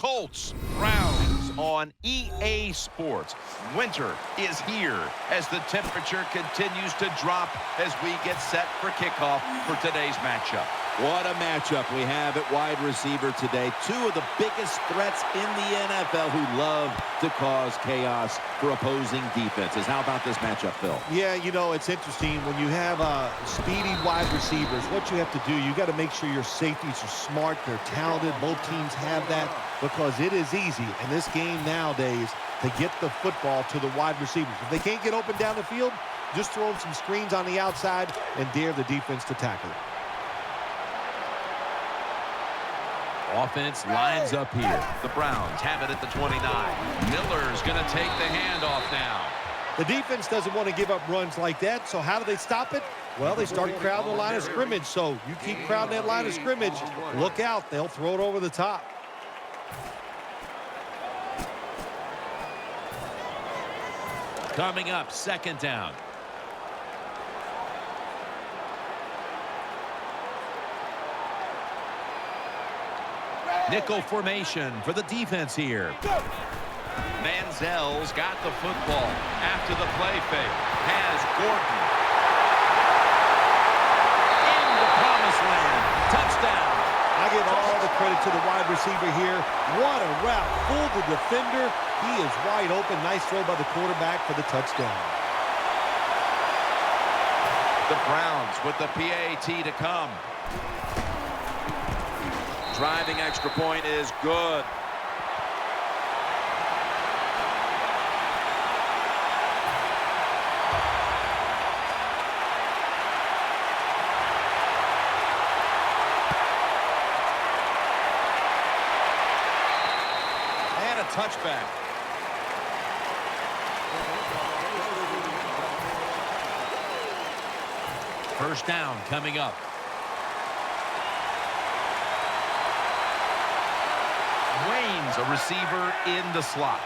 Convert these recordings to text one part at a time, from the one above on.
Colts, Browns on EA Sports. Winter is here as the temperature continues to drop as we get set for kickoff for today's matchup. What a matchup we have at wide receiver today. Two of the biggest threats in the NFL who love to cause chaos for opposing defenses. How about this matchup, Phil? Yeah, you know, it's interesting. When you have speedy wide receivers, what you have to do, you got to make sure your safeties are smart, they're talented. Both teams have that because it is easy in this game nowadays to get the football to the wide receivers. If they can't get open down the field, just throw them some screens on the outside and dare the defense to tackle it. Offense lines up here. The Browns have it at the 29. Miller's going to take the handoff now. The defense doesn't want to give up runs like that, so how do they stop it? Well, they start crowding the line of scrimmage, so you keep crowding that line of scrimmage, look out, they'll throw it over the top. Coming up, second down. Nickel formation for the defense here. Manziel's got the football after the play fake. Has Gordon. In the promised land. Touchdown. I give all the credit to the wide receiver here. What a route. Fooled the defender. He is wide open. Nice throw by the quarterback for the touchdown. The Browns with the PAT to come. Driving extra point is good. And a touchback. First down coming up. Wayne's a receiver in the slot.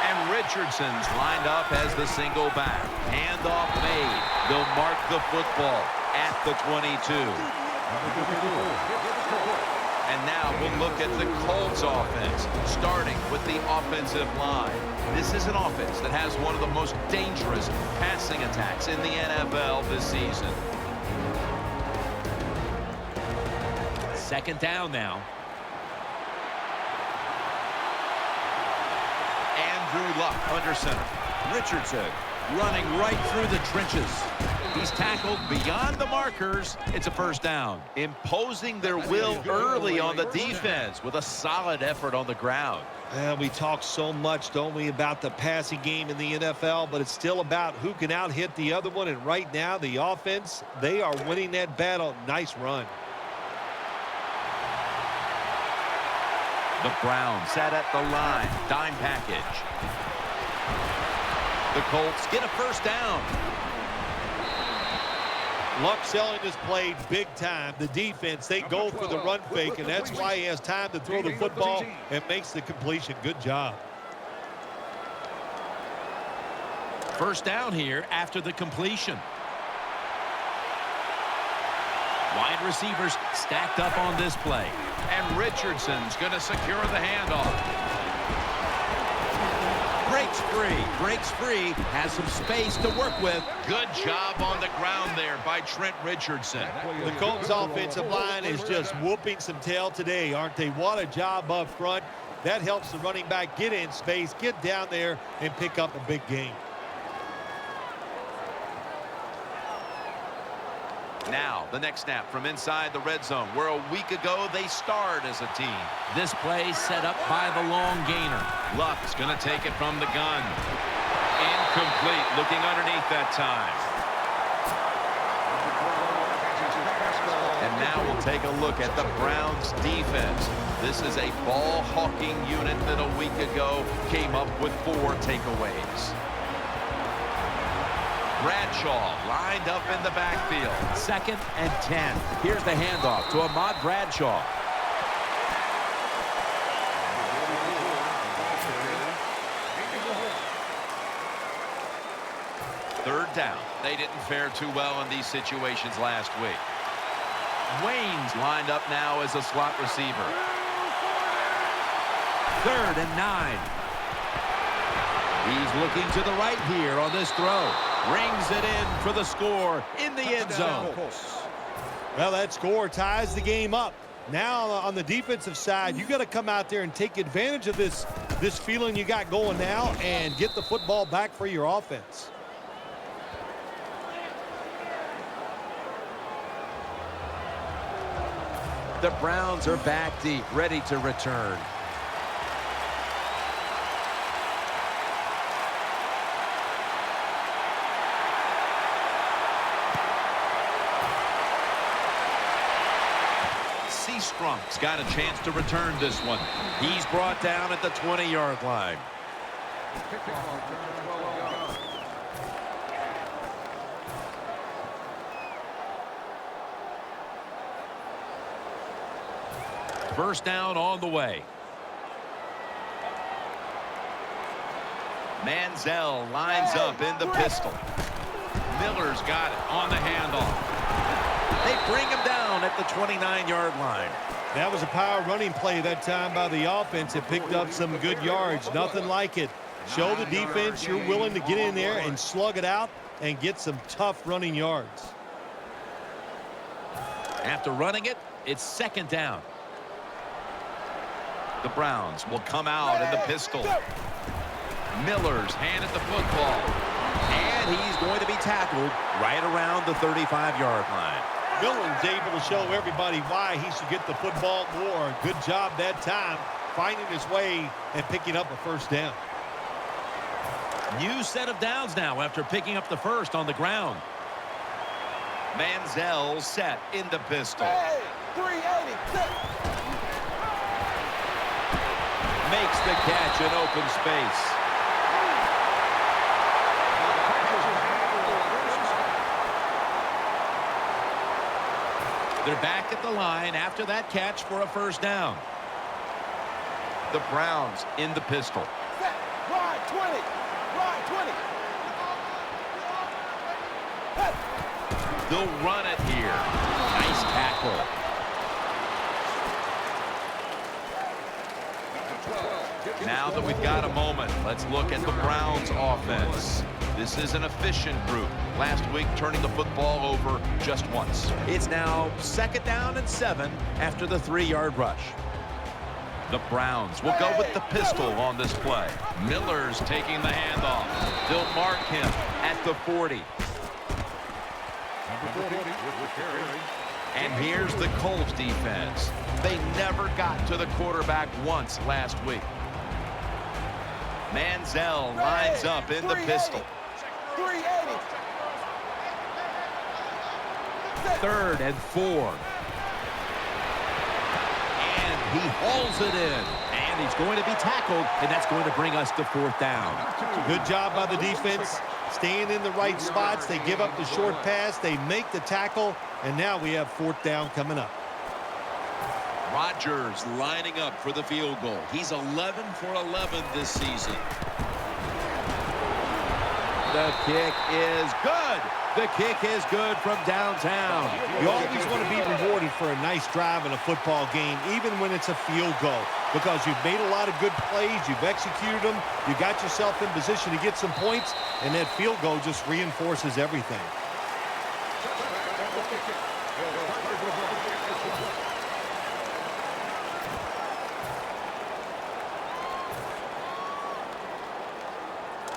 And Richardson's lined up as the single back. Handoff made. They'll mark the football at the 22. And now we'll look at the Colts offense, starting with the offensive line. This is an offense that has one of the most dangerous passing attacks in the NFL this season. Second down now. Andrew Luck under center. Richardson running right through the trenches. He's tackled beyond the markers. It's a first down. Imposing their will early on the defense with a solid effort on the ground. We talk so much, don't we, about the passing game in the NFL, but it's still about who can out-hit the other one. And right now, the offense, they are winning that battle. Nice run. The Browns set at the line. Dime package. The Colts get a first down. Luck selling this play big time. The defense, they go for the run fake, and that's why he has time to throw the football and makes the completion. Good job. First down here after the completion. Wide receivers stacked up on this play. And Richardson's going to secure the handoff. Breaks free, has some space to work with. Good job on the ground there by Trent Richardson. The Colts offensive line is just whooping some tail today, aren't they? What a job up front. That helps the running back get in space, get down there, and pick up a big gain. Now, the next snap from inside the red zone, where a week ago they starred as a team. This play set up by the long gainer. Luck's going to take it from the gun. Incomplete, looking underneath that time. And now we'll take a look at the Browns defense. This is a ball-hawking unit that a week ago came up with 4 takeaways. Bradshaw lined up in the backfield. 2nd and 10. Here's the handoff to Ahmad Bradshaw. Third down. They didn't fare too well in these situations last week. Wayne's lined up now as a slot receiver. 3rd and 9. He's looking to the right here on this throw. Rings it in for the score in the end zone. Well, that score ties the game up. Now on the defensive side, you got to come out there and take advantage of this feeling you got going now and get the football back for your offense. The Browns are back deep, ready to return. Strump's got a chance to return this one. He's brought down at the 20-yard line. First down on the way. Manziel lines up in the pistol. Miller's got it on the handoff. They bring him down at the 29-yard line. That was a power running play that time by the offense. It picked up some good yards. Nothing like it. Show the defense you're willing to get in there and slug it out and get some tough running yards. After running it, it's 2nd down. The Browns will come out in the pistol. Miller's handed the football. And he's going to be tackled right around the 35-yard line. Miller's able to show everybody why he should get the football more. Good job that time, finding his way and picking up a first down. New set of downs now after picking up the first on the ground. Manziel set in the pistol. Hey, 380. Makes the catch in open space. They're back at the line after that catch for a first down. The Browns in the pistol. Ride 20. Ride 20. They'll run it here. Nice tackle. Now that we've got a moment, let's look at the Browns offense. This is an efficient group. Last week, turning the football over just once. It's now 2nd down and 7 after the 3-yard rush. The Browns will go with the pistol on this play. Miller's taking the handoff. They'll mark him at the 40. And here's the Colts defense. They never got to the quarterback once last week. Manziel lines up in the pistol. 380. 3rd and 4. And he hauls it in. And he's going to be tackled, and that's going to bring us to 4th down. Good job by the defense, staying in the right spots. They give up the short pass. They make the tackle, and now we have 4th down coming up. Rodgers lining up for the field goal. He's 11 for 11 this season. The kick is good. The kick is good from downtown. You always want to be rewarded for a nice drive in a football game, even when it's a field goal, because you've made a lot of good plays, you've executed them, you got yourself in position to get some points, and that field goal just reinforces everything.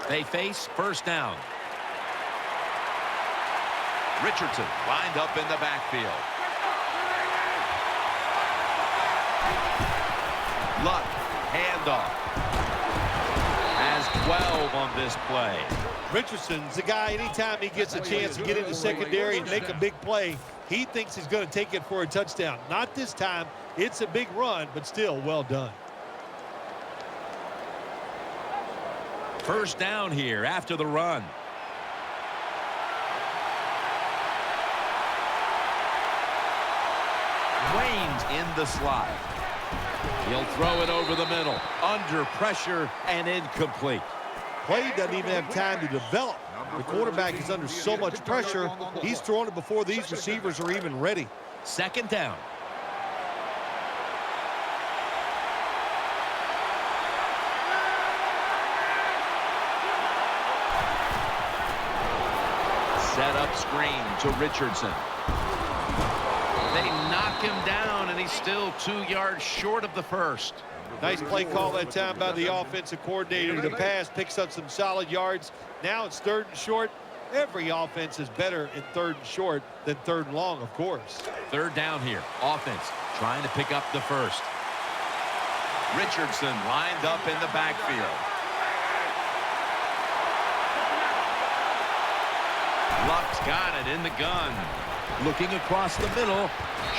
They face first down. Richardson lined up in the backfield. Luck, handoff. Has 12 on this play. Richardson's the guy, anytime he gets a chance to get into secondary and make a big play, he thinks he's going to take it for a touchdown. Not this time. It's a big run, but still well done. First down here after the run. Wayne's in the slot. He'll throw it over the middle. Under pressure and incomplete. Play doesn't even have time to develop. The quarterback is under so much pressure, he's throwing it before these receivers are even ready. Second down. Set up screen to Richardson. They knock him down, and he's still 2 yards short of the first. Nice play call that time by the offensive coordinator. The pass picks up some solid yards. Now it's 3rd and short. Every offense is better in 3rd and short than 3rd and long, of course. 3rd down here. Offense trying to pick up the first. Richardson lined up in the backfield. Luck's got it in the gun. Looking across the middle.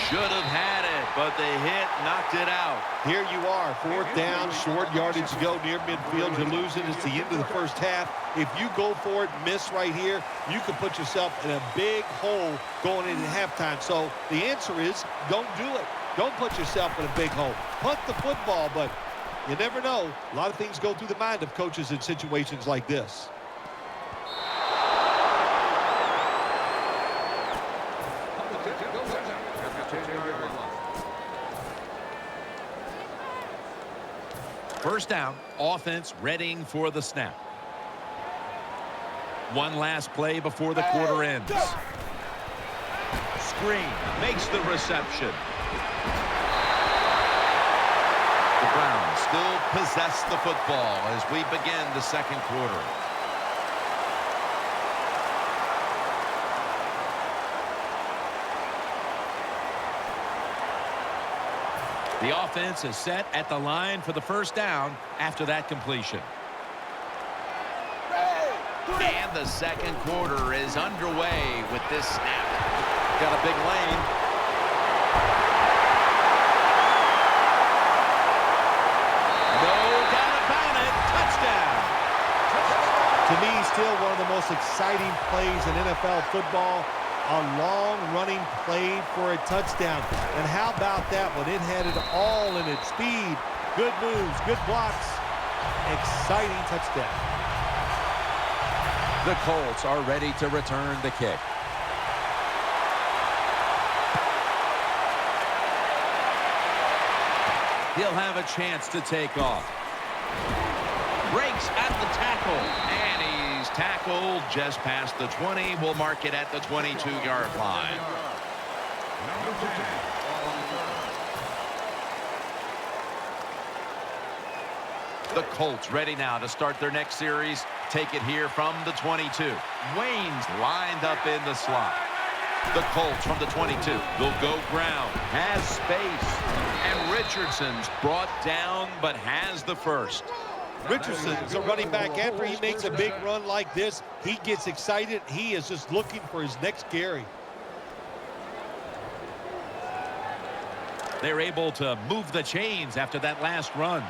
Should have had it, but the hit knocked it out. Here you are, 4th down, short yardage to go near midfield. You're losing. It's the end of the first half. If you go for it, miss right here, you can put yourself in a big hole going into halftime. So the answer is don't do it. Don't put yourself in a big hole. Punt the football, but you never know. A lot of things go through the mind of coaches in situations like this. First down, offense readying for the snap. One last play before the quarter ends. Screen makes the reception. The Browns still possess the football as we begin the second quarter. The offense is set at the line for the first down after that completion. And the second quarter is underway with this snap. Got a big lane. No doubt about it. Touchdown. To me, still one of the most exciting plays in NFL football. A long-running play for a touchdown. And how about that one? It had it all in its speed. Good moves, good blocks. Exciting touchdown. The Colts are ready to return the kick. He'll have a chance to take off. Breaks at the tackle, and he's tackled just past the 20. We'll mark it at the 22-yard line. The Colts ready now to start their next series. Take it here from the 22. Wayne's lined up in the slot. The Colts from the 22. They'll go ground. Has space. And Richardson's brought down, but has the first. Richardson's a running back. After he makes a big run like this, he gets excited. He is just looking for his next carry. They're able to move the chains after that last run.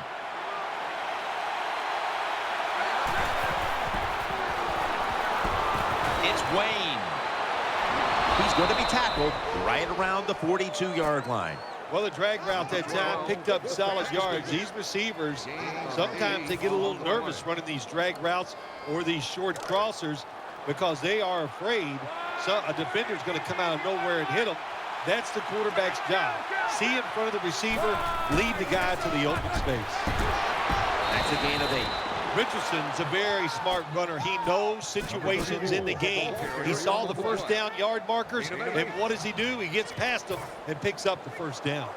It's Wayne. He's going to be tackled right around the 42-yard line. Well, the drag route that time picked up solid yards. These receivers, sometimes they get a little nervous running these drag routes or these short crossers because they are afraid a defender's going to come out of nowhere and hit them. That's the quarterback's job. See in front of the receiver, lead the guy to the open space. That's a gain of 8. Richardson's a very smart runner. He knows situations in the game. He saw the first down yard markers, and what does he do? He gets past them and picks up the first down.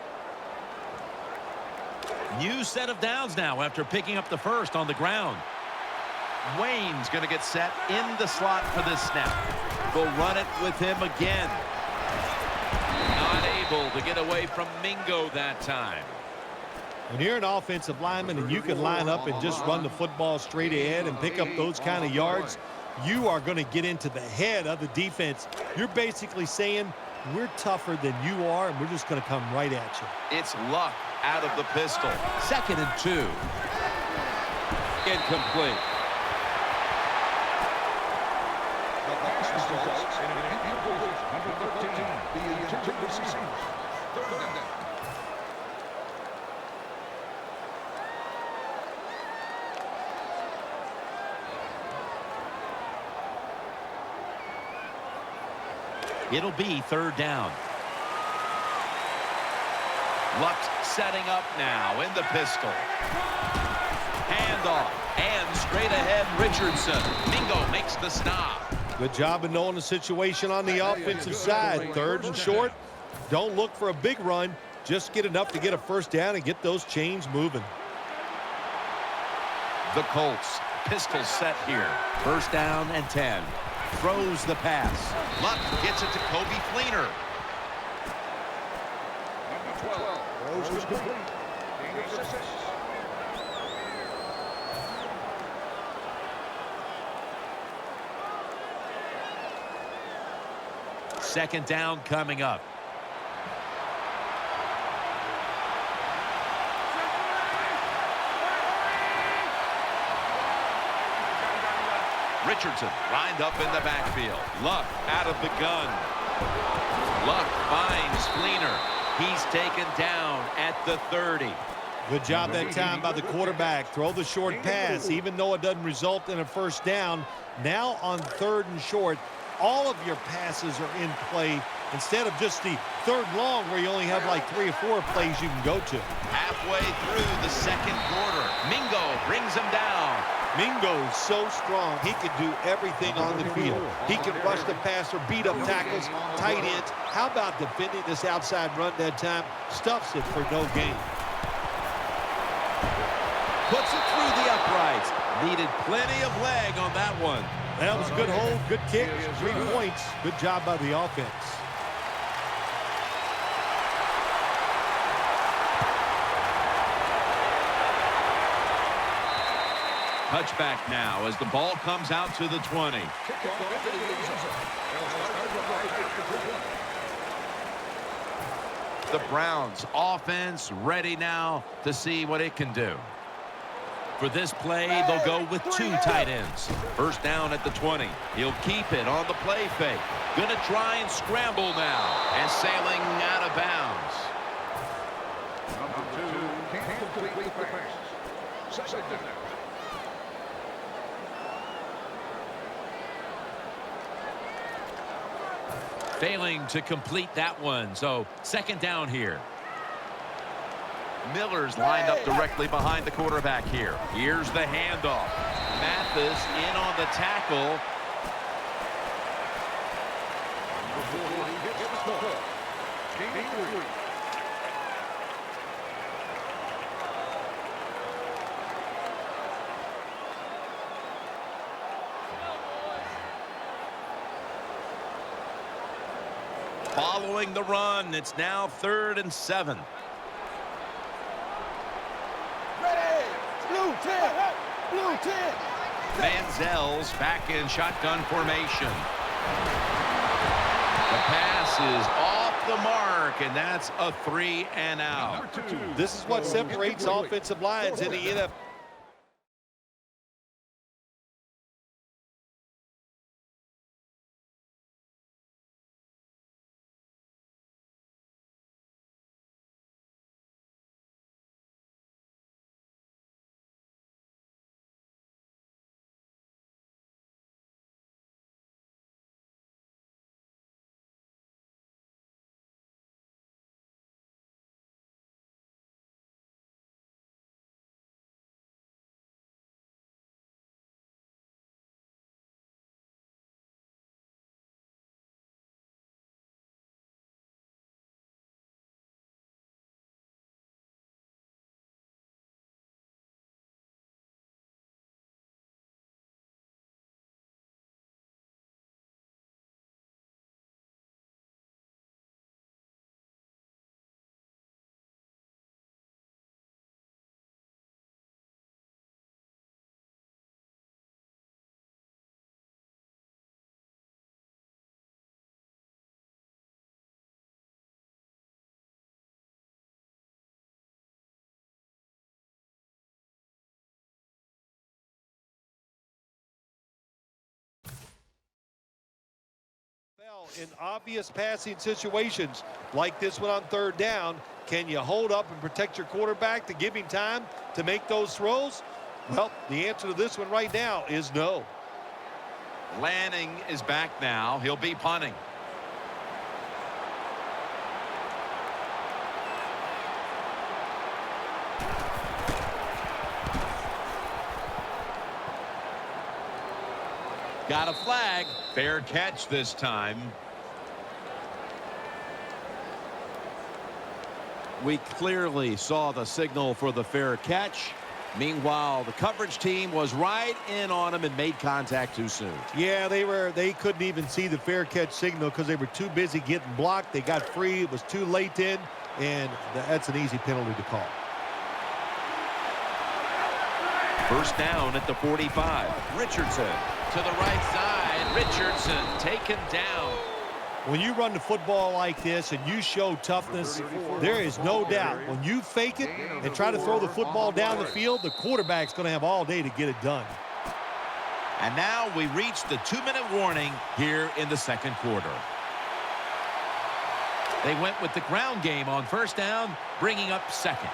New set of downs now after picking up the first on the ground. Wayne's going to get set in the slot for this snap. They'll run it with him again. Not able to get away from Mingo that time. When you're an offensive lineman and you can line up and just run the football straight ahead and pick up those kind of yards, you are going to get into the head of the defense. You're basically saying, we're tougher than you are, and we're just going to come right at you. It's Luck out of the pistol. 2nd and 2. Incomplete. It'll be 3rd down. Luck setting up now in the pistol. Handoff. And straight ahead, Richardson. Mingo makes the stop. Good job of knowing the situation on the offensive side. Third and short. Don't look for a big run. Just get enough to get a first down and get those chains moving. The Colts. Pistol set here. First down and 10. Throws the pass. Luck gets it to Kobe Fleener. Throws is complete. Second down coming up. Richardson lined up in the backfield. Luck out of the gun. Luck finds Fleener. He's taken down at the 30. Good job that time by the quarterback. Throw the short pass, even though it doesn't result in a first down. Now on third and short, all of your passes are in play instead of just the third long where you only have like 3 or 4 plays you can go to. Halfway through the second quarter, Mingo brings him down. Mingo is so strong, he can do everything on the field. He can rush the passer, beat up tackles, tight ends. How about defending this outside run that time? Stuffs it for no gain. Puts it through the uprights. Needed plenty of leg on that one. That was a good hold, good kick, 3 points. Good job by the offense. Touchback now as the ball comes out to the 20. The Browns offense ready now to see what it can do. For this play, they'll go with 2 tight ends. First down at the 20. He'll keep it on the play fake. Gonna try and scramble now. And sailing out of bounds. Number 2 can't complete the pass. Second down. Failing to complete that one. So second down here. Miller's lined up directly behind the quarterback here. Here's the handoff. Mathis in on the tackle. Following the run, it's now 3rd and 7. Ready. Blue 10. Blue 10. Manziel's back in shotgun formation. The pass is off the mark, and that's a 3 and out. This is what separates offensive lines in the NFL. In obvious passing situations like this one on third down, can you hold up and protect your quarterback to give him time to make those throws? Well, the answer to this one right now is no. Lanning is back now. He'll be punting. Got a flag. Fair catch this time. We clearly saw the signal for the fair catch. Meanwhile, the coverage team was right in on him and made contact too soon. Yeah, they couldn't even see the fair catch signal because they were too busy getting blocked. They got free. It was too late in, and that's an easy penalty to call. First down at the 45. Richardson to the right side. Richardson taken down. When you run the football like this and you show toughness, there is no doubt when you fake it and try to throw the football down the field, the quarterback's going to have all day to get it done. And now we reach the 2-minute warning here in the second quarter. They went with the ground game on first down, bringing up second.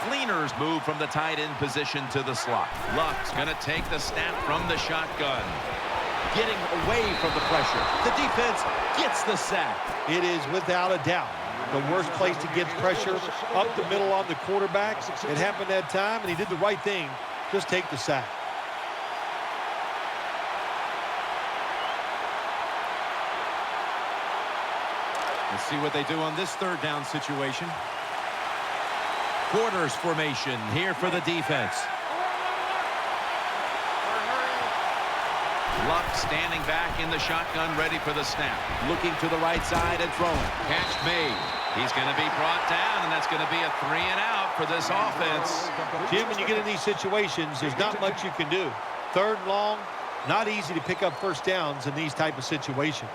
Cleaners move from the tight end position to the slot. Luck's going to take the snap from the shotgun. Getting away from the pressure. The defense gets the sack. It is without a doubt the worst place to get pressure up the middle on the quarterback. It happened that time, and he did the right thing. Just take the sack. Let's see what they do on this third down situation. Quarters formation here for the defense. Luck standing back in the shotgun, ready for the snap. Looking to the right side and throwing. Catch made. He's going to be brought down, and that's going to be a 3 and out for this offense. Jim, when you get in these situations, there's not much you can do. Third and long, not easy to pick up first downs in these type of situations.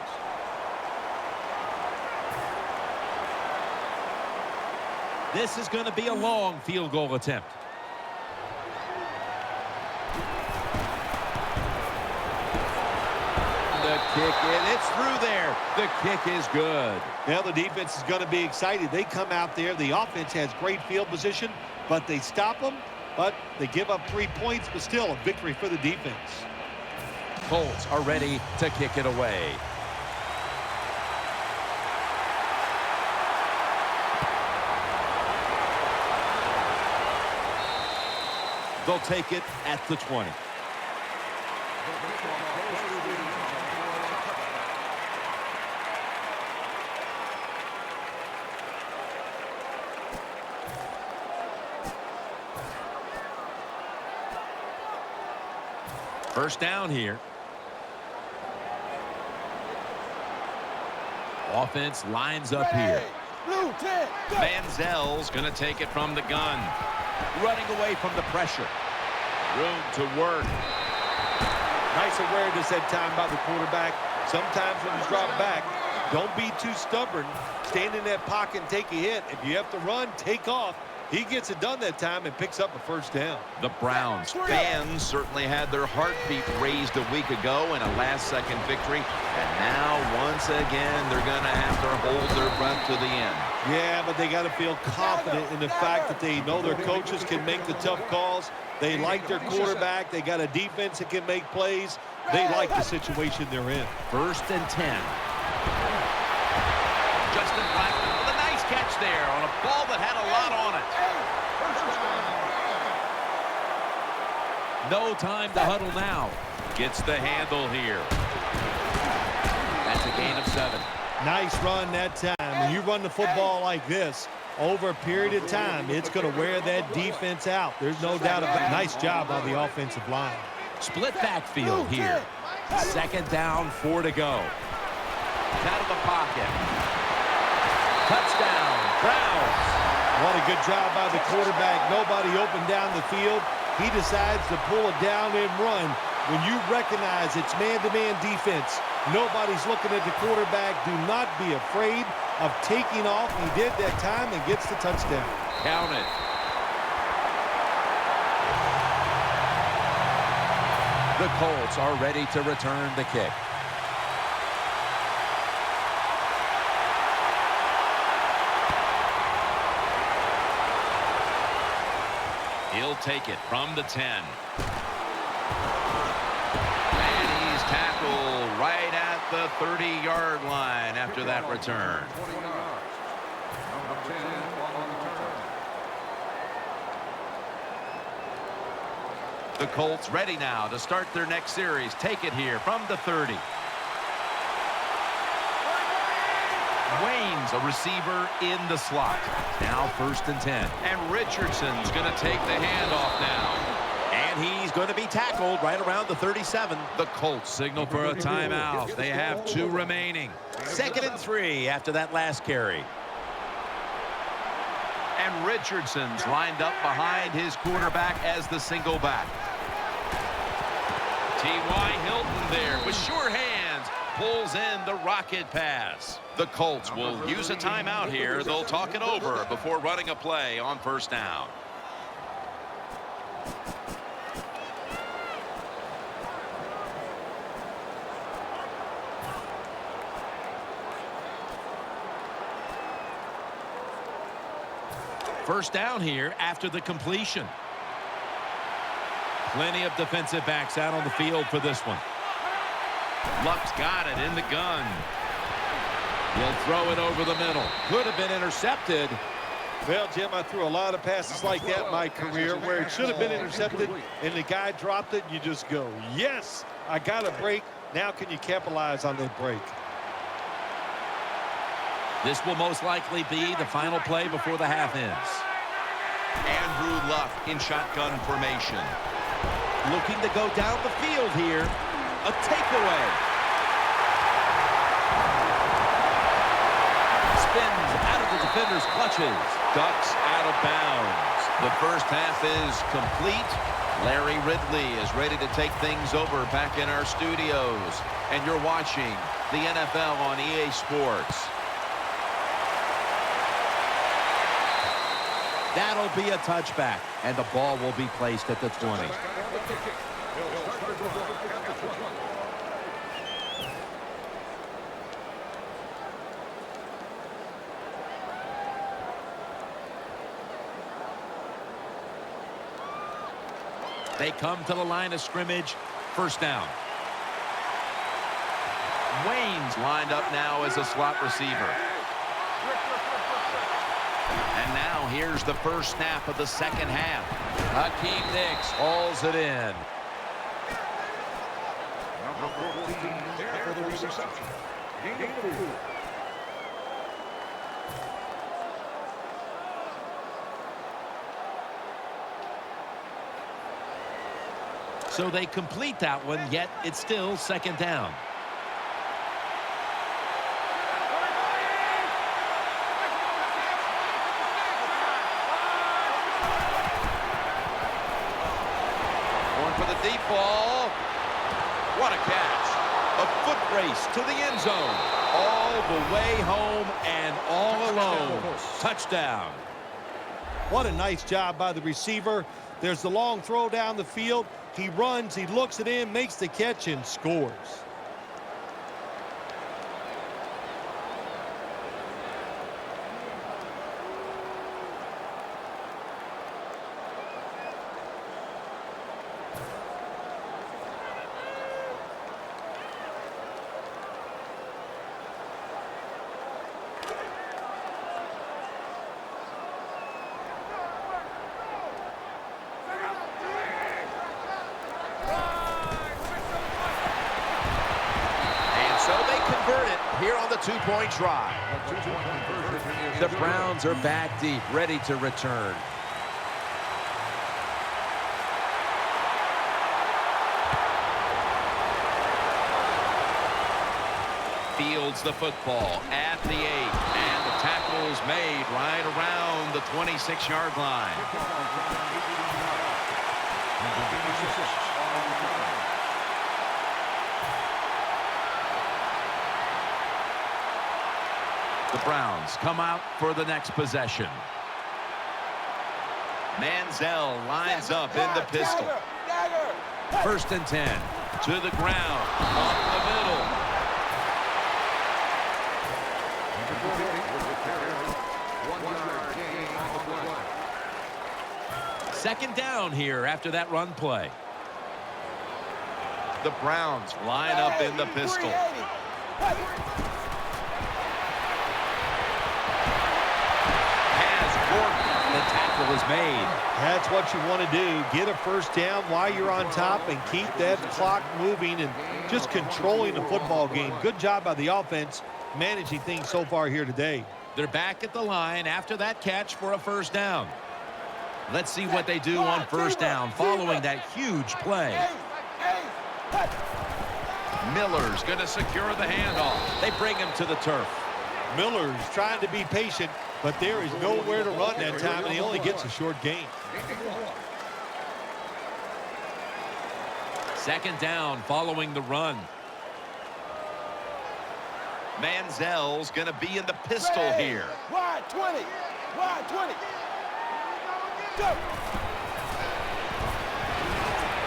This is going to be a long field goal attempt. The kick, it's through there. The kick is good. Now the defense is going to be excited. They come out there. The offense has great field position, but they stop them. But they give up 3 points, but still a victory for the defense. Colts are ready to kick it away. They'll take it at the 20. First down here. Offense lines up here. Blue 10, go. Manziel's going to take it from the gun. Running away from the pressure. Room to work. Nice awareness that time by the quarterback. Sometimes when you drop back, don't be too stubborn. Stand in that pocket and take a hit. If you have to run, take off. He gets it done that time and picks up a first down. The Browns fans certainly had their heartbeat raised a week ago in a last-second victory. And now, once again, they're going to have to hold their breath to the end. Yeah, but they got to feel confident in the fact that they know their coaches can make the tough calls. They like their quarterback. They got a defense that can make plays. They like the situation they're in. First and 10. Justin Blackmon with a nice catch there on a ball that had a lot on it. No time to huddle now. Gets the handle here. That's a gain of 7. Nice run that time. When you run the football like this, over a period of time, it's going to wear that defense out. There's no doubt about it. Nice job by the offensive line. Split backfield here. Second down, 4 to go. Out of the pocket. Touchdown, Browns. What a good job by the quarterback. Nobody open down the field. He decides to pull it down and run. When you recognize it's man-to-man defense, nobody's looking at the quarterback. Do not be afraid of taking off. He did that time and gets the touchdown. Count it. The Colts are ready to return the kick. He'll take it from the 10. And he's tackled right at the 30-yard line after that return. Number 10 on the turn. The Colts ready now to start their next series. Take it here from the 30. Wayne's a receiver in the slot. Now 1st and 10. And Richardson's going to take the handoff now. And he's going to be tackled right around the 37. The Colts signal for a timeout. They have 2 remaining. 2nd and 3 after that last carry. And Richardson's lined up behind his quarterback as the single back. T.Y. Hilton there with sure hands pulls in the rocket pass. The Colts will use a timeout here. They'll talk it over before running a play on 1st down. First down here after the completion. Plenty of defensive backs out on the field for this one. Luck's got it in the gun. He'll throw it over the middle. Could have been intercepted. Well, Jim, I threw a lot of passes like that in my career where it should have been intercepted and the guy dropped it. You just go, yes, I got a break. Now can you capitalize on that break? This will most likely be the final play before the half ends. Andrew Luck in shotgun formation. Looking to go down the field here. A takeaway. Spins out of the defender's clutches. Ducks out of bounds. The first half is complete. Larry Ridley is ready to take things over back in our studios. And you're watching the NFL on EA Sports. That'll be a touchback, and the ball will be placed at the 20. They come to the line of scrimmage. 1st down. Wayne's lined up now as a slot receiver. And now here's the first snap of the 2nd half. Hakeem Nicks hauls it in. Number 14, there for the reception. Gain of 2. So they complete that one, yet it's still 2nd down. Going for the deep ball. What a catch. A foot race to the end zone. All the way home and all alone. Touchdown. What a nice job by the receiver. There's the long throw down the field. He runs, he looks it in, makes the catch, and scores. Here on the 2-point try. The Browns are back deep, ready to return. Fields the football at the 8, and the tackle is made right around the 26-yard line. The Browns come out for the next possession. Manziel lines up in the pistol. 1st and 10. To the ground. Up the middle. Second down here after that run play. The Browns line up in the pistol. tackle is made. That's what you want to do. Get a first down while you're on top and keep that clock moving and just controlling the football game. Good job by the offense managing things so far here today. They're back at the line after that catch for a first down. Let's see what they do on first down following that huge play. Miller's going to secure the handoff. They bring him to the turf. Miller's trying to be patient, but there is nowhere to run that time, and he only gets a short gain. Second down following the run. Manziel's going to be in the pistol here. Wide 20. Wide 20. Go.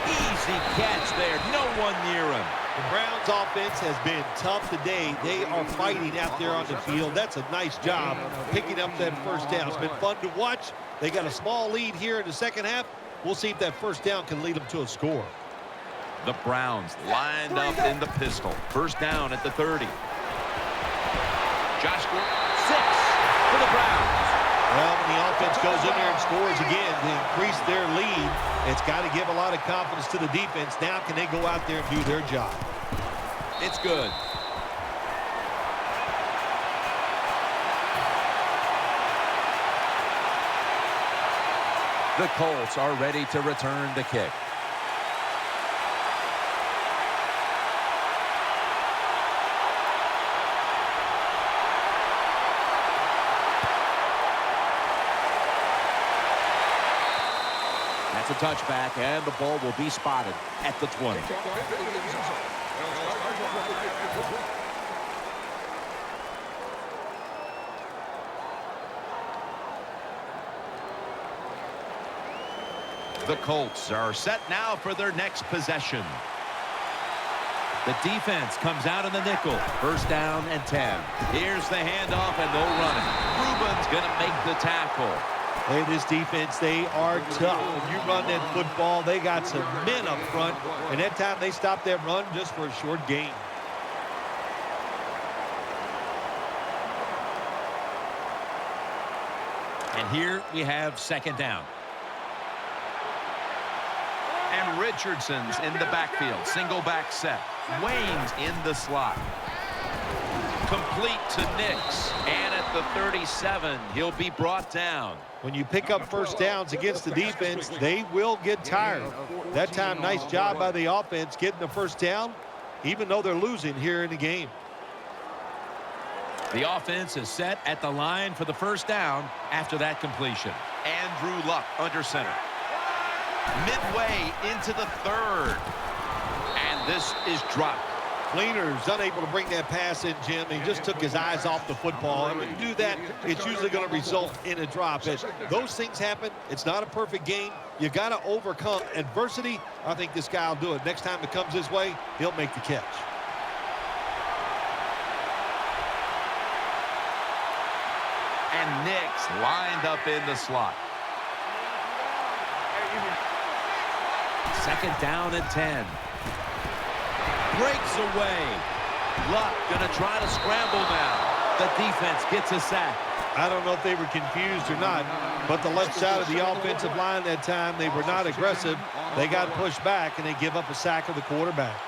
Easy catch there. No one near him. The Browns offense has been tough today. They are fighting out there on the field. That's a nice job picking up that first down. It's been fun to watch. They got a small lead here in the second half. We'll see if that first down can lead them to a score. The Browns lined up in the pistol. First down at the 30. Josh Gordon, 6 for the Browns. Well, when the offense goes in there and scores again to increase their lead, it's got to give a lot of confidence to the defense. Now can they go out there and do their job? It's good. The Colts are ready to return the kick. That's a touchback, and the ball will be spotted at the 20. The Colts are set now for their next possession. The defense comes out in the nickel. First down and 10. Here's the handoff, and they'll run it. Ruben's going to make the tackle. Hey, this defense, they are tough. When you run that football, they got some men up front, and that time they stopped that run just for a short gain. And here we have second down. And Richardson's in the backfield. Single back set. Wayne's in the slot. Complete to Nix. And at the 37, he'll be brought down. When you pick up first downs against the defense, they will get tired. That time, nice job by the offense getting the first down, even though they're losing here in the game. The offense is set at the line for the first down after that completion. Andrew Luck under center. Midway into the third. And this is dropped. Fleener's unable to bring that pass in, Jim. He just took his eyes off the football. And when you do that, it's usually going to result in a drop. Those things happen. It's not a perfect game. You got to overcome adversity. I think this guy will do it. Next time it comes his way, he'll make the catch. And Nix lined up in the slot. Second down and 10. Breaks away. Luck going to try to scramble now. The defense gets a sack. I don't know if they were confused or not, but the left side of the offensive line that time, they were not aggressive. They got pushed back, and they give up a sack of the quarterback.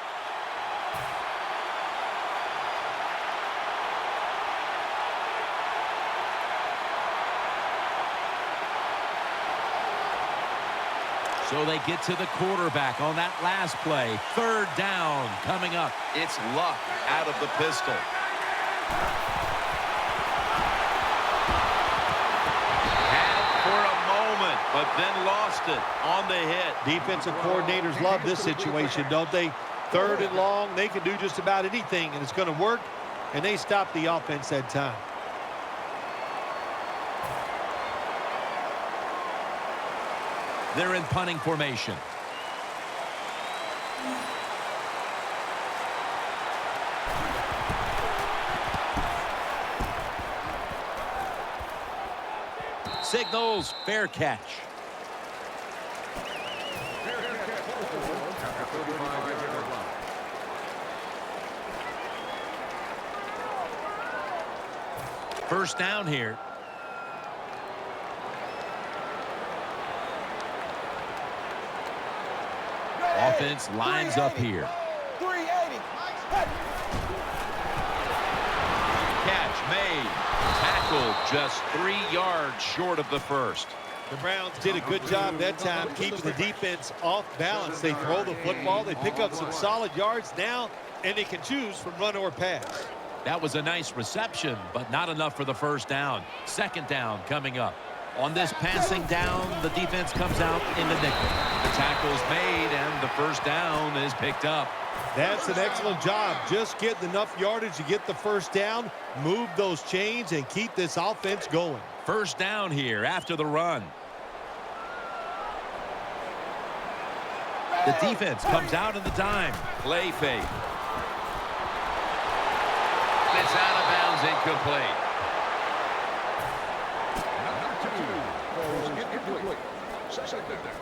So they get to the quarterback on that last play. Third down coming up. It's Luck out of the pistol. Had it for a moment, but then lost it on the hit. Defensive coordinators love this situation, don't they? Third and long, they can do just about anything, and it's going to work, and they stop the offense that time. They're in punting formation. Signals fair catch. First down here. Offense lines up here. 380. Hey. Catch made. Tackled just 3 yards short of the first. The Browns did a good job that time keeping the defense off balance. They throw the football, they pick up some solid yards now, and they can choose from run or pass. That was a nice reception, but not enough for the first down. Second down coming up. On this passing down, the defense comes out in the nickel. The tackle's made, and the first down is picked up. That's an excellent job. Just getting enough yardage to get the first down, move those chains, and keep this offense going. First down here after the run. The defense comes out in the dime. Play fake. It's out of bounds, incomplete. Incomplete. Second down.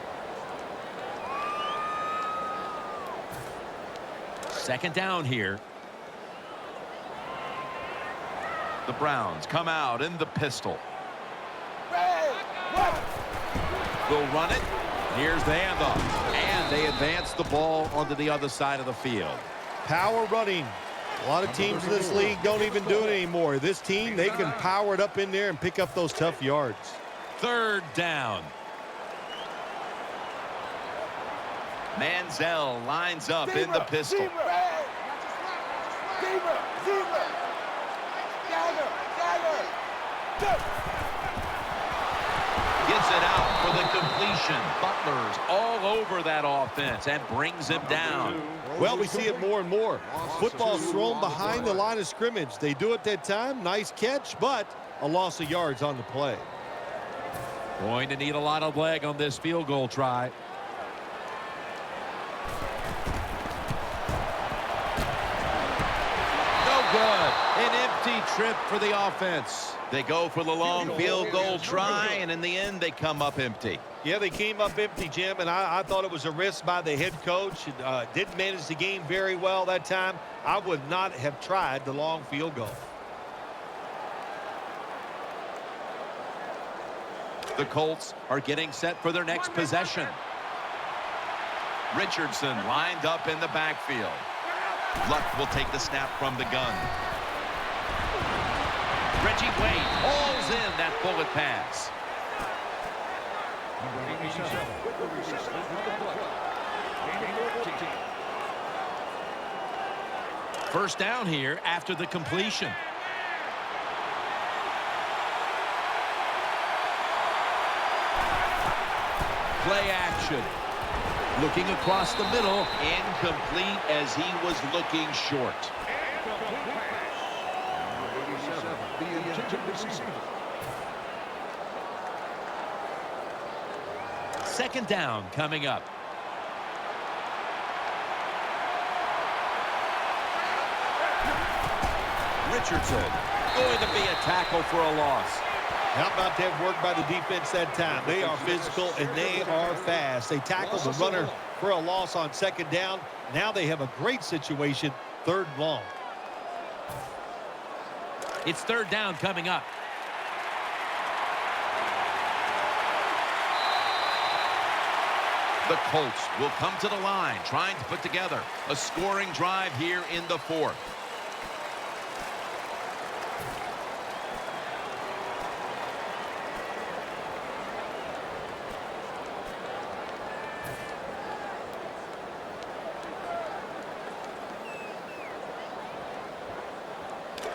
Second down here. The Browns come out in the pistol. Will run it. Here's the handoff. And they advance the ball onto the other side of the field. Power running. A lot of teams in this league don't even do it anymore. This team, they can power it up in there and pick up those tough yards. Third down. Manziel lines up in the pistol. Zebra. Dagger. Go. Gets it out for the completion. Butler's all over that offense and brings him down. Well, we see it more and more. Football's thrown behind the line of scrimmage. They do it that time. Nice catch, but a loss of yards on the play. Going to need a lot of leg on this field goal try. No good. An empty trip for the offense. They go for the long field goal try, and in the end, they come up empty. Yeah, they came up empty, Jim, and I thought it was a risk by the head coach. Didn't manage the game very well that time. I would not have tried the long field goal. The Colts are getting set for their next possession. Richardson lined up in the backfield. Luck will take the snap from the gun. Reggie Wayne hauls in that bullet pass. Number 87. With the receiver. First down here after the completion. Play action. Looking across the middle. Incomplete as he was looking short. Second down coming up. Richardson going to be a tackle for a loss. How about that work by the defense that time? They are physical and they are fast. They tackled the runner for a loss on second down. Now they have a great situation, third and long. It's third down coming up. The Colts will come to the line, trying to put together a scoring drive here in the fourth.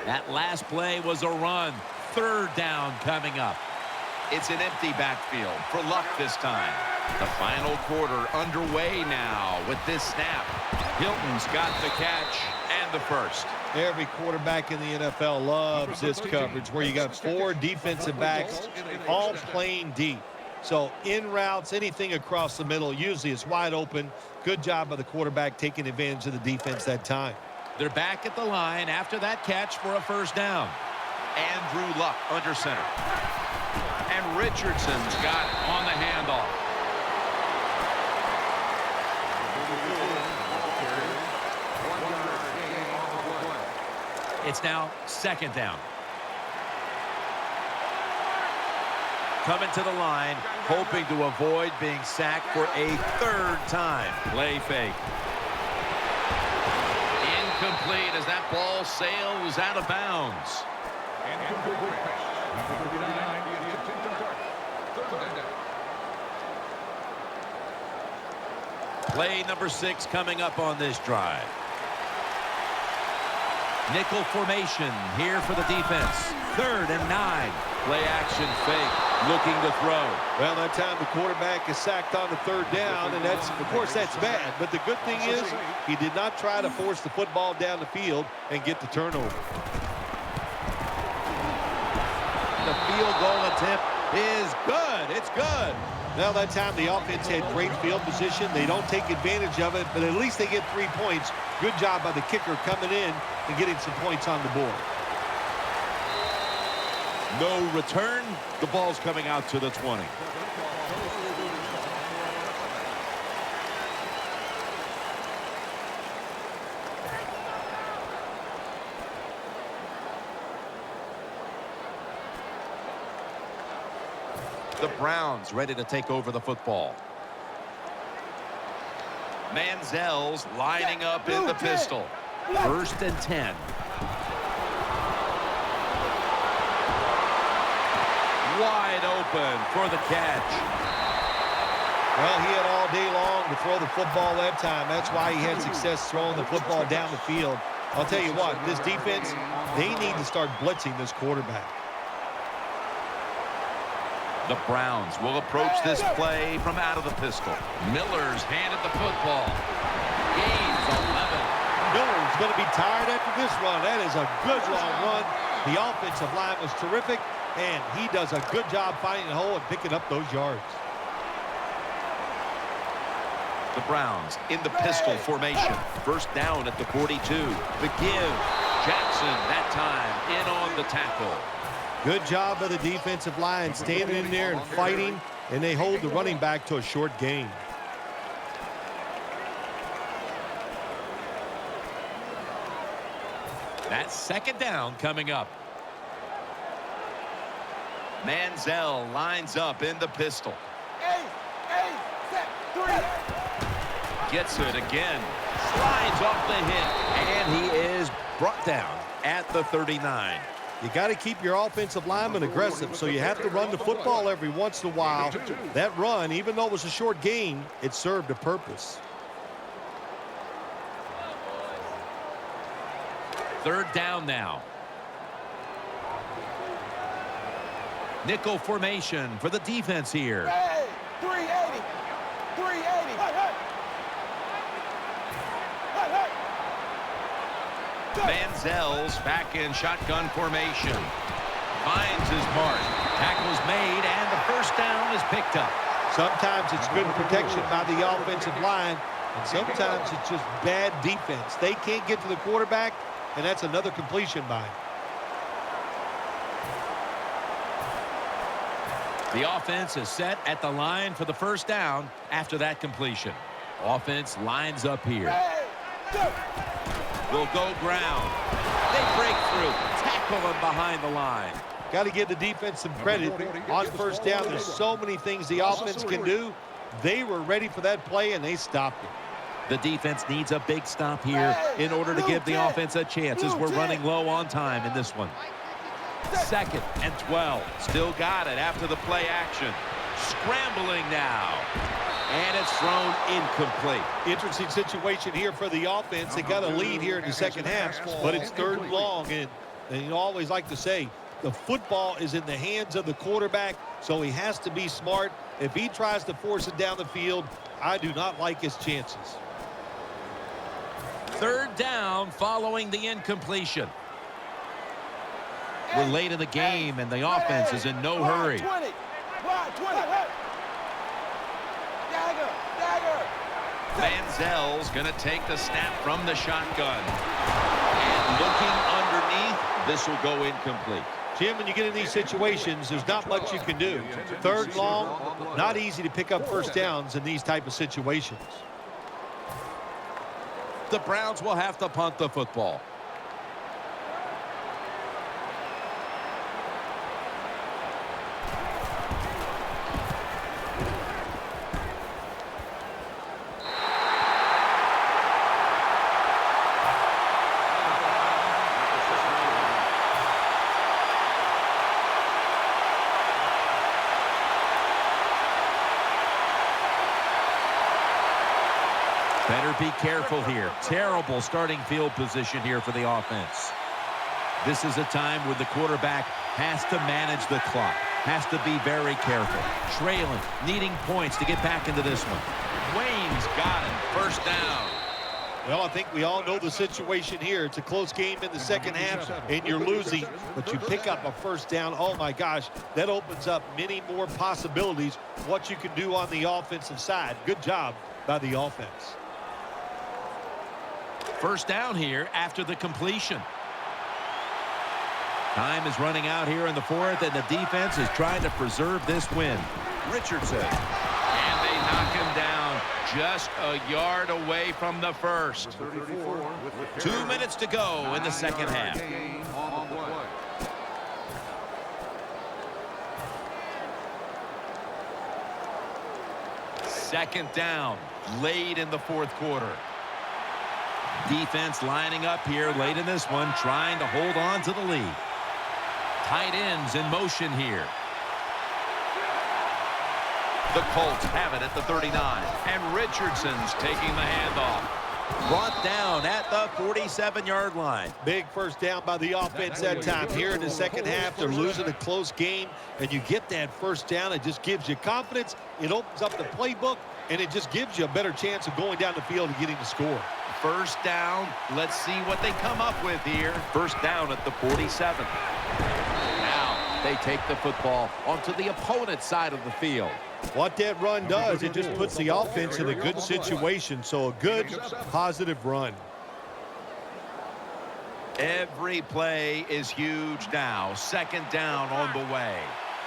That last play was a run. Third down coming up. It's an empty backfield for Luck this time. The final quarter underway now with this snap. Hilton's got the catch and the first. Every quarterback in the NFL loves this coverage where you got four defensive backs all playing deep. So in routes, anything across the middle, usually it's wide open. Good job by the quarterback taking advantage of the defense that time. They're back at the line after that catch for a first down. Andrew Luck under center. And Richardson's got it on the handoff. It's now second down. coming to the line, hoping to avoid being sacked for a third time. Play fake. Incomplete as that ball sails out of bounds. Incomplete pass. Number 39, the intended target. Third and down. Play number 6 coming up on this drive. Nickel formation here for the defense. 3rd and 9. Play action fake. Looking to throw. Well, that time the quarterback is sacked on the 3rd down, and that's, of course, that's bad. But the good thing is he did not try to force the football down the field and get the turnover. The field goal attempt is good. It's good. Now that time the offense had great field position. They don't take advantage of it, but at least they get 3 points. Good job by the kicker coming in and getting some points on the board. No return. The ball's coming out to the 20. The Browns ready to take over the football. Manziel's lining up in the pistol. 1st and 10. Wide open for the catch. Well, he had all day long to throw the football that time. That's why he had success throwing the football down the field. I'll tell you what, this defense, they need to start blitzing this quarterback. The Browns will approach this play from out of the pistol. Miller's handed the football. Gains 11. Miller's going to be tired after this run. That is a good long run. The offensive line was terrific, and he does a good job finding the hole and picking up those yards. The Browns in the pistol formation. 1st down at the 42. The give. Jackson that time in on the tackle. Good job by the defensive line standing in there and fighting, and they hold the running back to a short gain. That's 2nd down coming up. Manziel lines up in the pistol. Set, 3. Gets it again. Slides off the hit. And he is brought down at the 39. You got to keep your offensive lineman aggressive, so you have to run the football every once in a while. That run, even though it was a short gain, it served a purpose. 3rd down now. Nickel formation for the defense here. Hey, 380. 380. Manziel's back in shotgun formation. Finds his mark. Tackle's made, and the 1st down is picked up. Sometimes it's good protection by the offensive line, and sometimes it's just bad defense. They can't get to the quarterback, and that's another completion by him. The offense is set at the line for the 1st down after that completion. Offense lines up here. Will go ground. They break through. Tackle him behind the line. Got to give the defense some credit. On 1st down, there's so many things the offense can do. They were ready for that play, and they stopped it. The defense needs a big stop here in order to give the offense a chance as we're running low on time in this one. 2nd and 12. Still got it after the play action. Scrambling now. And it's thrown incomplete. Interesting situation here for the offense. They got a lead here in the 2nd half, but it's 3rd and long. And you always like to say, the football is in the hands of the quarterback, so he has to be smart. If he tries to force it down the field, I do not like his chances. 3rd down following the incompletion. We're late in the game, and the offense is in no hurry. 20. 20. Dagger. Manziel's going to take the snap from the shotgun. And looking underneath, this will go incomplete. Jim, when you get in these situations, there's not much you can do. 3rd and long, not easy to pick up 1st downs in these type of situations. The Browns will have to punt the football. Better be careful here. Terrible starting field position here for the offense. This is a time when the quarterback has to manage the clock. Has to be very careful. Trailing, needing points to get back into this one. Wayne's got him. First down. Well, I think we all know the situation here. It's a close game in the second half, and you're losing, but you pick up a first down. Oh, my gosh, that opens up many more possibilities what you can do on the offensive side. Good job by the offense. First down here after the completion. Time is running out here in the fourth, and the defense is trying to preserve this win. Richardson. And they knock him down just a yard away from the first. 2 minutes to go in the second half. Second down, late in the fourth quarter. Defense lining up here late in this one, trying to hold on to the lead. Tight ends in motion here. The Colts have it at the 39, and Richardson's taking the handoff. Brought down at the 47-yard line. Big first down by the offense that time. Here in the second half, they're losing a close game, and you get that first down. It just gives you confidence. It opens up the playbook, and it just gives you a better chance of going down the field and getting the score. First down. Let's see what they come up with here. First down at the 47. Now they take the football onto the opponent's side of the field. What that run does, it just puts the offense in a good situation. So a good, positive run. Every play is huge now. Second down on the way.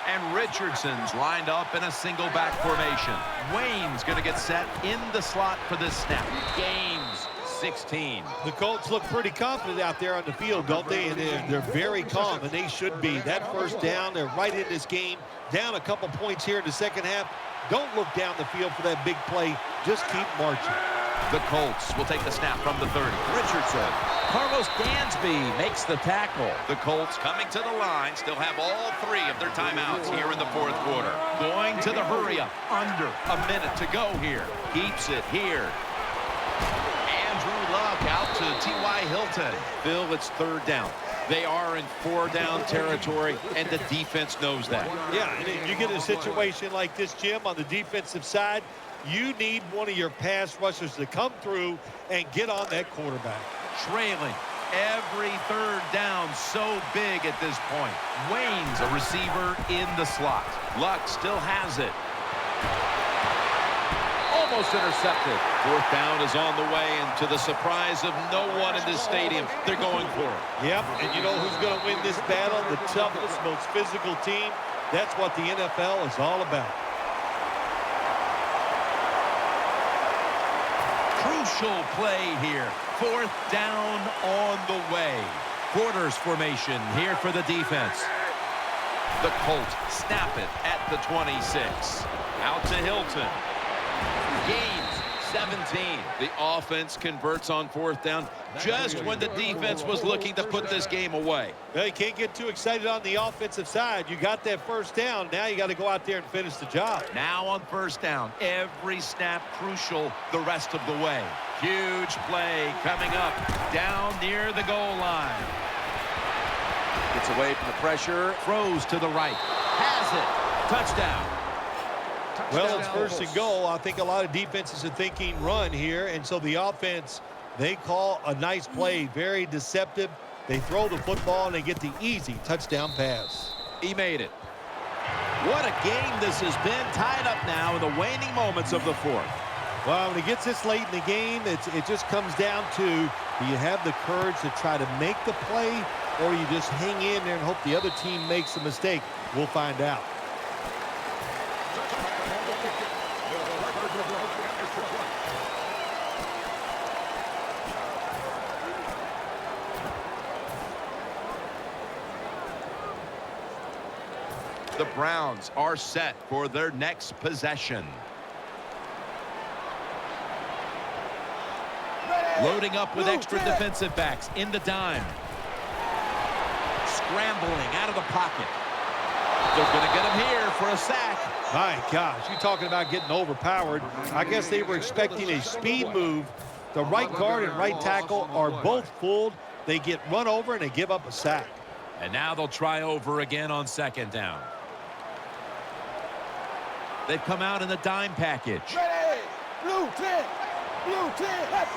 And Richardson's lined up in a single back formation. Wayne's going to get set in the slot for this snap. Gains 16. The Colts look pretty confident out there on the field, don't they? And they're very calm, and they should be. That first down, they're right in this game. Down a couple points here in the second half. Don't look down the field for that big play. Just keep marching. The Colts will take the snap from the 30. Richardson. Carlos Dansby makes the tackle. The Colts coming to the line still have all three of their timeouts here in the fourth quarter. Going to the hurry up. Under a minute to go here. Keeps it here. Andrew Luck out to T.Y. Hilton. Bill, it's third down. They are in four-down territory, and the defense knows that. Yeah, and you get a situation like this, Jim, on the defensive side, you need one of your pass rushers to come through and get on that quarterback. Trailing every third down so big at this point. Wayne's a receiver in the slot. Luck still has it. Almost intercepted. Fourth down is on the way, and to the surprise of no one in this stadium, they're going for it. Yep, and you know who's going to win this battle? The toughest, most physical team. That's what the NFL is all about. Crucial play here. Fourth down on the way. Quarters formation here for the defense. The Colts snap it at the 26. Out to Hilton. Gains 17. The offense converts on fourth down just when the defense was looking to put this game away. Well, you can't get too excited on the offensive side. You got that first down. Now you got to go out there and finish the job. Now on first down, every snap crucial the rest of the way. Huge play coming up down near the goal line. Gets away from the pressure, throws to the right. Has it. Touchdown. Well, it's first and goal. I think a lot of defenses are thinking run here, and so the offense, they call a nice play, very deceptive. They throw the football, and they get the easy touchdown pass. He made it. What a game this has been, tied up now in the waning moments of the fourth. Well, when it gets this late in the game, it just comes down to, do you have the courage to try to make the play, or you just hang in there and hope the other team makes a mistake? We'll find out. The Browns are set for their next possession. Loading up with extra defensive backs in the dime. Scrambling out of the pocket. They're going to get him here for a sack. My gosh, you're talking about getting overpowered. I guess they were expecting a speed move. The right guard and right tackle are both fooled. They get run over and they give up a sack. And now they'll try over again on second down. They've come out in the dime package. Ready. Blue 10. Blue 10.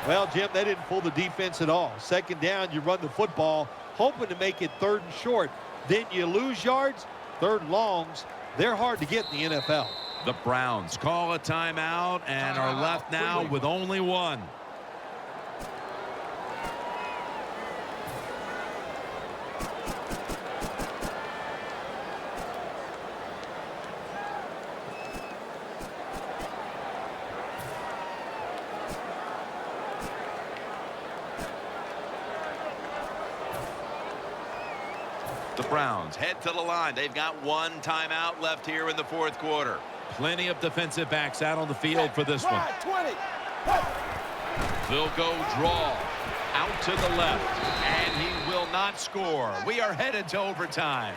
Well, Jim, they didn't fool the defense at all. Second down, you run the football, hoping to make it third and short. Then you lose yards, third longs. They're hard to get in the NFL. The Browns call a timeout and are left now with only one. The Browns head to the line. They've got one timeout left here in the fourth quarter. Plenty of defensive backs out on the field for this one. 20. They'll go draw out to the left, and he will not score. We are headed to overtime.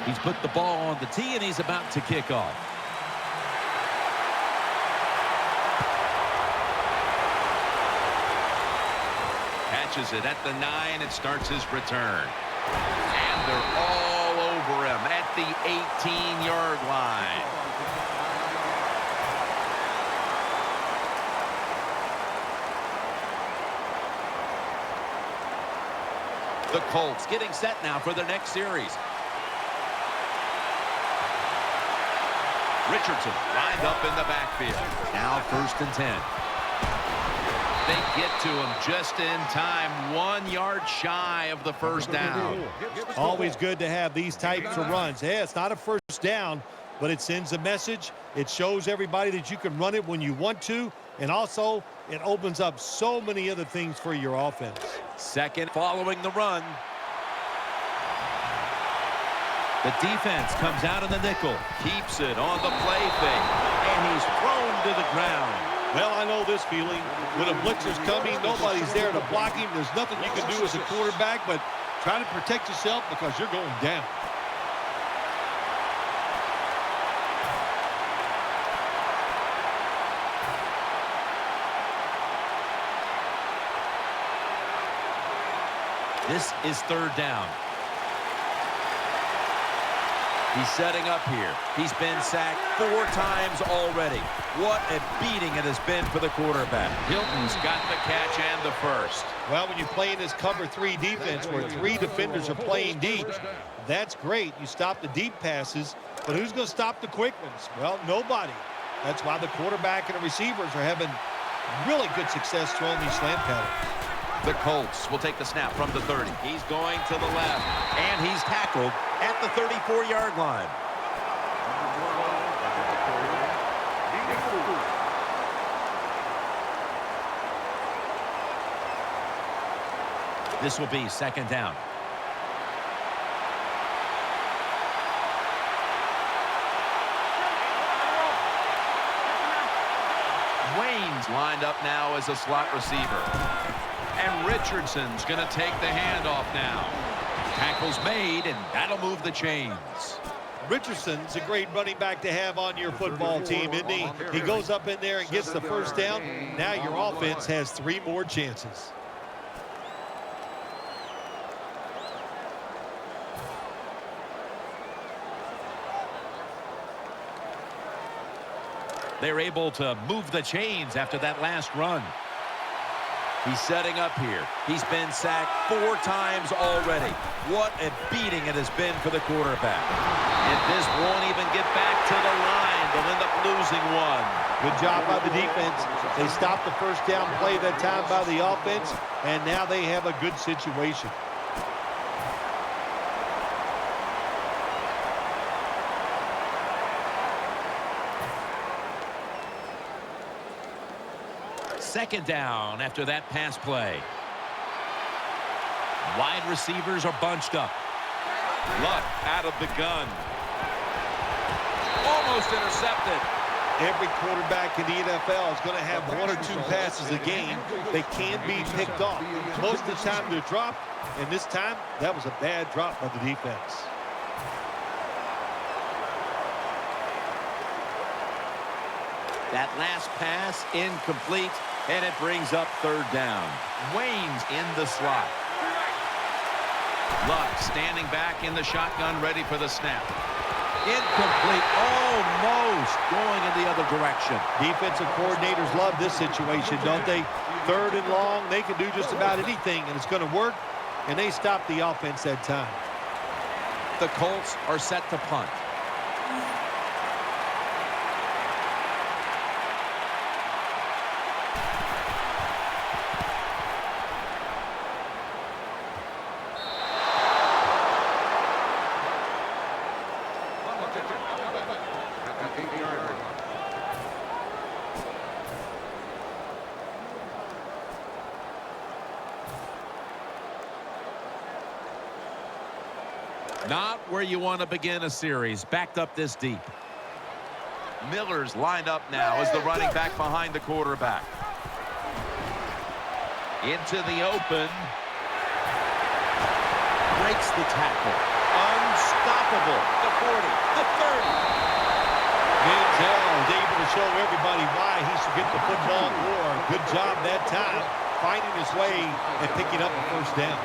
He's put the ball on the tee, and he's about to kick off. Catches it at the 9 and starts his return. And they're all over him at the 18-yard line. The Colts getting set now for their next series. Richardson lined up in the backfield. Now 1st and 10. They get to him just in time, 1 yard shy of the first down. Always good to have these types of runs. Yeah, it's not a first down, but it sends a message. It shows everybody that you can run it when you want to, and also it opens up so many other things for your offense. Second following the run. The defense comes out in the nickel. Keeps it on the play fake, and he's thrown to the ground. Well, I know this feeling. When a blitzer's coming, nobody's there to block him. There's nothing you can do as a quarterback but try to protect yourself because you're going down. This is 3rd down. He's setting up here. He's been sacked 4 times already. What a beating it has been for the quarterback. Hilton's got the catch and the first. Well, when you play in this cover 3 defense where 3 defenders are playing deep, that's great. You stop the deep passes, but who's going to stop the quick ones? Well, nobody. That's why the quarterback and the receivers are having really good success throwing these slant patterns. The Colts will take the snap from the 30. He's going to the left, and he's tackled at the 34-yard line. This will be 2nd down. Wayne's lined up now as a slot receiver. And Richardson's going to take the handoff now. Tackle's made, and that'll move the chains. Richardson's a great running back to have on your football team, isn't he? He goes up in there and gets the first down. Now your offense has 3 more chances. They're able to move the chains after that last run. He's setting up here. He's been sacked 4 times already. What a beating it has been for the quarterback. And this won't even get back to the line. They'll end up losing 1. Good job by the defense. They stopped the first down play that time by the offense, and now they have a good situation. Second down after that pass play. Wide receivers are bunched up. Luck out of the gun. Almost intercepted. Every quarterback in the NFL is going to have 1 or 2 passes a game that can be picked off. Most of the time they're dropped, and this time that was a bad drop by the defense. That last pass incomplete, and it brings up 3rd down. Wayne's in the slot. Luck standing back in the shotgun, ready for the snap. Incomplete, almost going in the other direction. Defensive coordinators love this situation, don't they? 3rd and long, they can do just about anything, and it's going to work, and they stop the offense that time. The Colts are set to punt. Not where you want to begin a series, backed up this deep. Miller's lined up now as the running back behind the quarterback. Into the open. Breaks the tackle. Unstoppable. The 40, the 30. Manziel is able to show everybody why he should get the football more. Good job that time, finding his way and picking up a 1st down.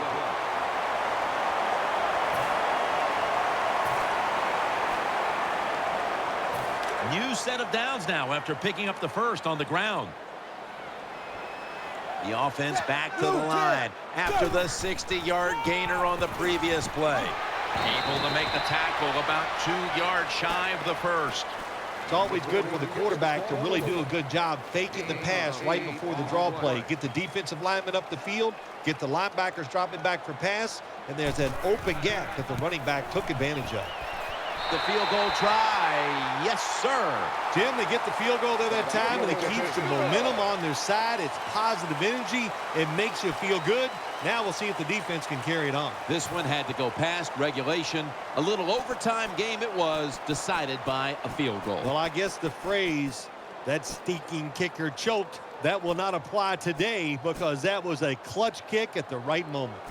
New set of downs now after picking up the 1st on the ground. The offense back to the line after the 60-yard gainer on the previous play. Able to make the tackle about 2 yards shy of the 1st. It's always good for the quarterback to really do a good job faking the pass right before the draw play. Get the defensive lineman up the field, get the linebackers dropping back for pass, and there's an open gap that the running back took advantage of. The field goal try. Yes, sir. Jim, they get the field goal there that time, and it keeps the momentum on their side. It's positive energy. It makes you feel good. Now we'll see if the defense can carry it on. This one had to go past regulation. A little overtime game it was, decided by a field goal. Well, I guess the phrase, that stinking kicker choked, that will not apply today because that was a clutch kick at the right moment.